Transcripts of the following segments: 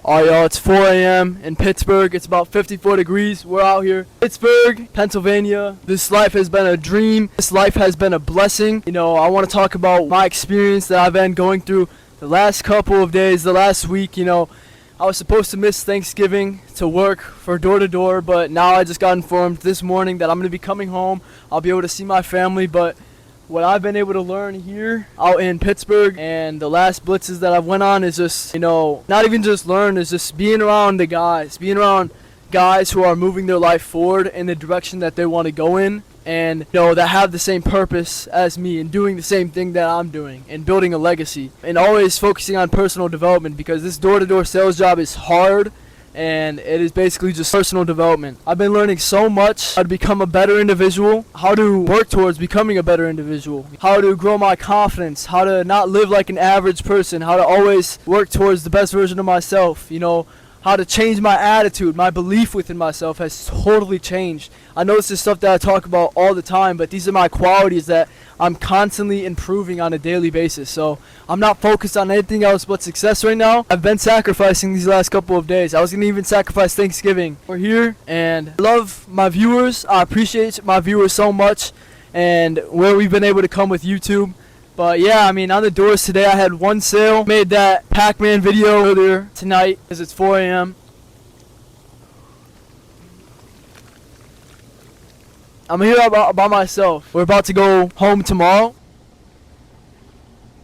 Alright, y'all, it's 4 a.m. in Pittsburgh. It's about 54 degrees. We're out here. Pittsburgh, Pennsylvania. This life has been a dream. This life has been a blessing. You know, I want to talk about my experience that I've been going through the last couple of days, the last week. You know, I was supposed to miss Thanksgiving to work for door-to-door, but now I just got informed this morning that I'm going to be coming home. I'll be able to see my family, but what I've been able to learn here out in Pittsburgh and the last blitzes that I've went on is just, you know, not even just learn, is just being around the guys, being around guys who are moving their life forward in the direction that they want to go in, and, you know, that have the same purpose as me and doing the same thing that I'm doing and building a legacy and always focusing on personal development, because this door-to-door sales job is hard. And it is basically just personal development. I've been learning so much how to become a better individual, how to work towards becoming a better individual, how to grow my confidence, how to not live like an average person, how to always work towards the best version of myself, you know, how to change my attitude. My belief within myself has totally changed. I know this is stuff that I talk about all the time, but these are my qualities that I'm constantly improving on a daily basis. So I'm not focused on anything else but success right now. I've been sacrificing these last couple of days. I was going to even sacrifice Thanksgiving. We're here, and I love my viewers. I appreciate my viewers so much and where we've been able to come with YouTube. But yeah, I mean, on the doors today, I had one sale. Made that Pac-Man video earlier tonight because it's 4 a.m. I'm here by myself. We're about to go home tomorrow.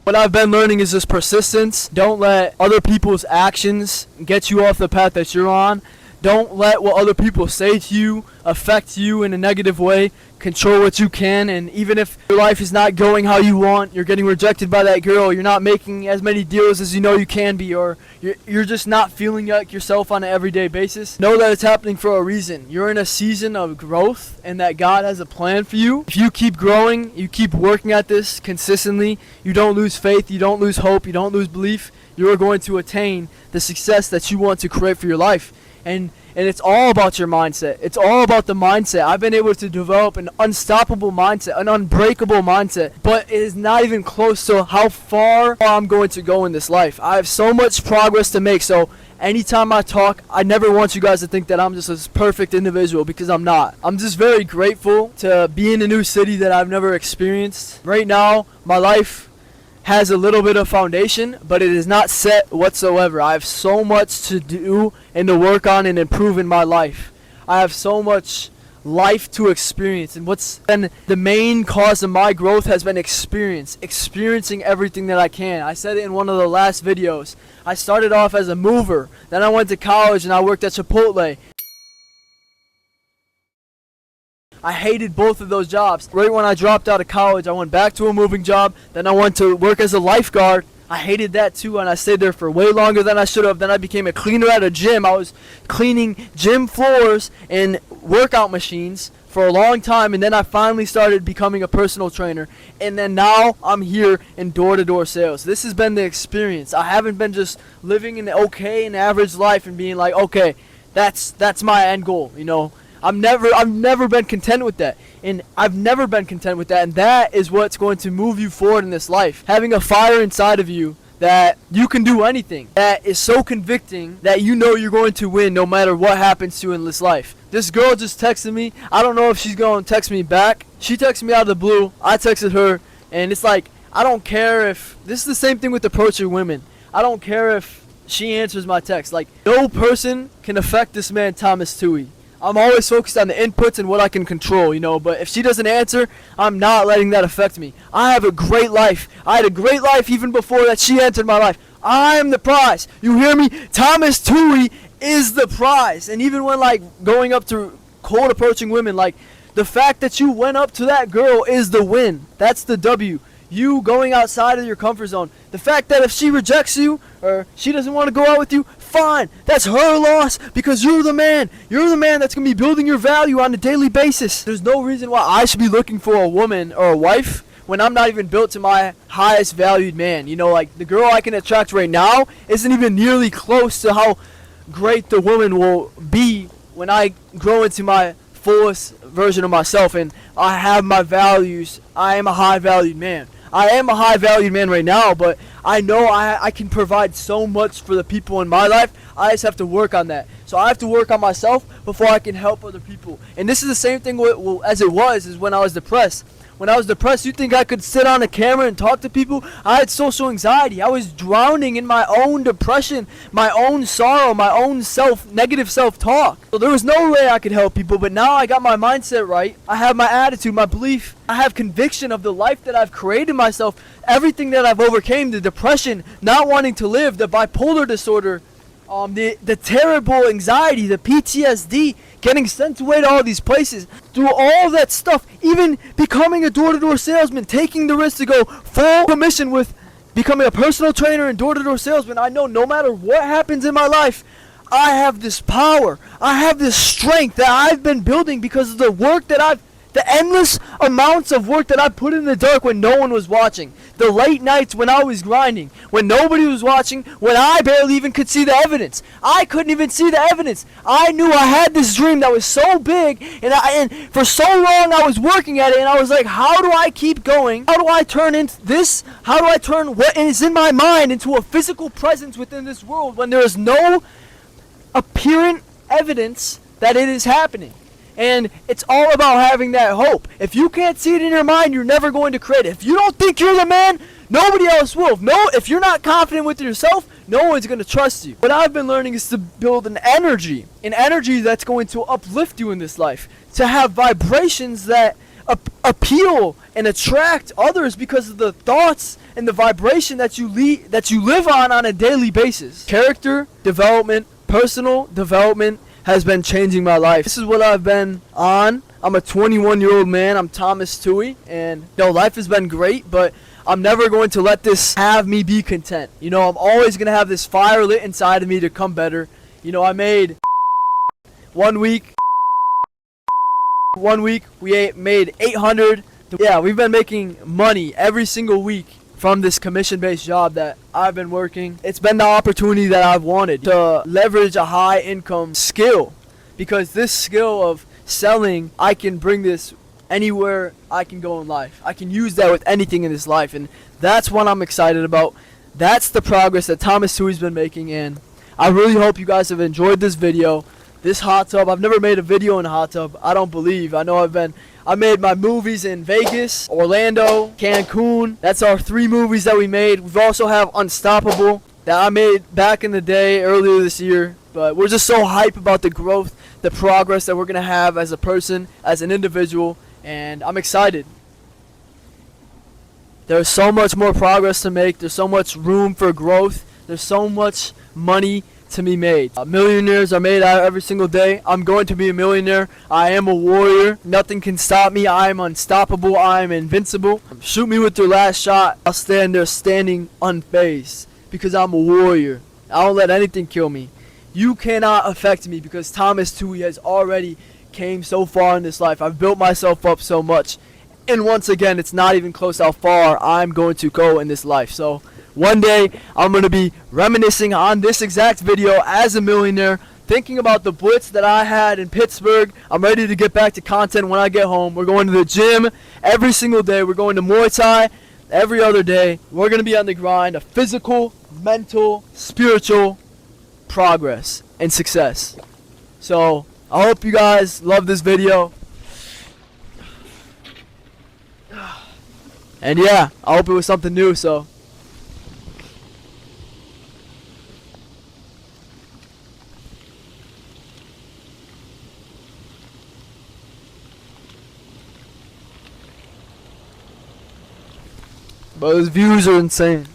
What I've been learning is just persistence. Don't let other people's actions get you off the path that you're on. Don't let what other people say to you affect you in a negative way. Control what you can, and even if your life is not going how you want, you're getting rejected by that girl, you're not making as many deals as you know you can be, or you're just not feeling like yourself on an everyday basis, know that it's happening for a reason. You're in a season of growth, and that God has a plan for you. If you keep growing, you keep working at this consistently, you don't lose faith, you don't lose hope, you don't lose belief, you're going to attain the success that you want to create for your life. And it's all about your mindset. It's all about the mindset. I've been able to develop an unstoppable mindset, an unbreakable mindset, but it is not even close to how far I'm going to go in this life. I have so much progress to make, so anytime I talk, I never want you guys to think that I'm just a perfect individual, because I'm not. I'm just very grateful to be in a new city that I've never experienced. Right now, my life has a little bit of foundation, but it is not set whatsoever. I have so much to do and to work on and improve in my life. I have so much life to experience, and what's been the main cause of my growth has been experiencing everything that I can. I said it in one of the last videos. I started off as a mover, then I went to college and I worked at Chipotle. I hated both of those jobs. Right when I dropped out of college, I went back to a moving job. Then I went to work as a lifeguard. I hated that too, and I stayed there for way longer than I should have. Then I became a cleaner at a gym. I was cleaning gym floors and workout machines for a long time, and then I finally started becoming a personal trainer. And then now I'm here in door-to-door sales. This has been the experience. I haven't been just living an okay and average life and being like, okay, that's my end goal, you know. I've never been content with that, and that is what's going to move you forward in this life. Having a fire inside of you that you can do anything, that is so convicting that you know you're going to win no matter what happens to you in this life. This girl just texted me. I don't know if she's going to text me back. She texted me out of the blue. I texted her, and it's like, I don't care if, this is the same thing with approaching women. I don't care if she answers my text. Like, no person can affect this man, Thomas Tui. I'm always focused on the inputs and what I can control, you know, but if she doesn't answer, I'm not letting that affect me. I have a great life. I had a great life even before that she entered my life. I am the prize. You hear me? Thomas Tui is the prize. And even when, like, going up to cold approaching women, like, the fact that you went up to that girl is the win. That's the W. You going outside of your comfort zone. The fact that if she rejects you or she doesn't want to go out with you, fine. That's her loss, because you're the man. You're the man that's going to be building your value on a daily basis. There's no reason why I should be looking for a woman or a wife when I'm not even built to my highest valued man. You know, like, the girl I can attract right now isn't even nearly close to how great the woman will be when I grow into my fullest version of myself and I have my values. I am a high valued man. I am a high valued man right now, but I know I can provide so much for the people in my life. I just have to work on that. So I have to work on myself before I can help other people. And this is the same thing as it was is when I was depressed. When I was depressed, you think I could sit on a camera and talk to people? I had social anxiety. I was drowning in my own depression, my own sorrow, my own negative self-talk. So there was no way I could help people, but now I got my mindset right. I have my attitude, my belief. I have conviction of the life that I've created myself, everything that I've overcame, the depression, not wanting to live, the bipolar disorder, the terrible anxiety, the PTSD, getting sent away to all these places, through all that stuff, even becoming a door-to-door salesman, taking the risk to go full commission with becoming a personal trainer and door-to-door salesman. I know no matter what happens in my life, I have this power, I have this strength that I've been building because of the work that the endless amounts of work that I put in the dark when no one was watching. The late nights when I was grinding, when nobody was watching, when I barely even could see the evidence. I couldn't even see the evidence. I knew I had this dream that was so big, and for so long I was working at it, and I was like, how do I keep going? How do I turn into this? How do I turn what is in my mind into a physical presence within this world when there is no apparent evidence that it is happening? And it's all about having that hope. If you can't see it in your mind, you're never going to create it. If you don't think you're the man, nobody else will. If you're not confident with yourself, no one's going to trust you. What I've been learning is to build an energy that's going to uplift you in this life, to have vibrations that appeal and attract others because of the thoughts and the vibration that you live on a daily basis. Character development, personal development has been changing my life. This is what I've been on. I'm a 21-year-old man. I'm Thomas Tui, and life has been great, but I'm never going to let this have me be content. I'm always going to have this fire lit inside of me to come better. I made 1 week we made 800. Yeah, we've been making money every single week from this commission-based job that I've been working. It's been the opportunity that I've wanted to leverage a high income skill, because this skill of selling, I can bring this anywhere I can go in life. I can use that with anything in this life, and that's what I'm excited about. That's the progress that Thomas Tui's been making, and I really hope you guys have enjoyed this video. This hot tub, I've never made a video in a hot tub, I don't believe. I made my movies in Vegas, Orlando, Cancun. That's our 3 movies that we made. We've also have Unstoppable that I made back in the day, earlier this year. But we're just so hyped about the growth, the progress that we're going to have as a person, as an individual, and I'm excited. There's so much more progress to make. There's so much room for growth. There's so much money to be made. Millionaires are made out every single day. I'm going to be a millionaire. I am a warrior. Nothing can stop me. I am unstoppable. I am invincible. Shoot me with your last shot. I'll stand there standing unfazed because I'm a warrior. I don't let anything kill me. You cannot affect me because Thomas Tui has already came so far in this life. I've built myself up so much. And once again, it's not even close how far I'm going to go in this life. So one day, I'm going to be reminiscing on this exact video as a millionaire, thinking about the blitz that I had in Pittsburgh. I'm ready to get back to content when I get home. We're going to the gym every single day. We're going to Muay Thai every other day. We're going to be on the grind of physical, mental, spiritual progress and success. So, I hope you guys love this video. And yeah, I hope it was something new, so. But those views are insane.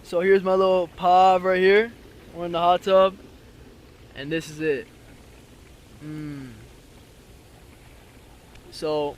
So here's my little pod right here. We're in the hot tub. And this is it. So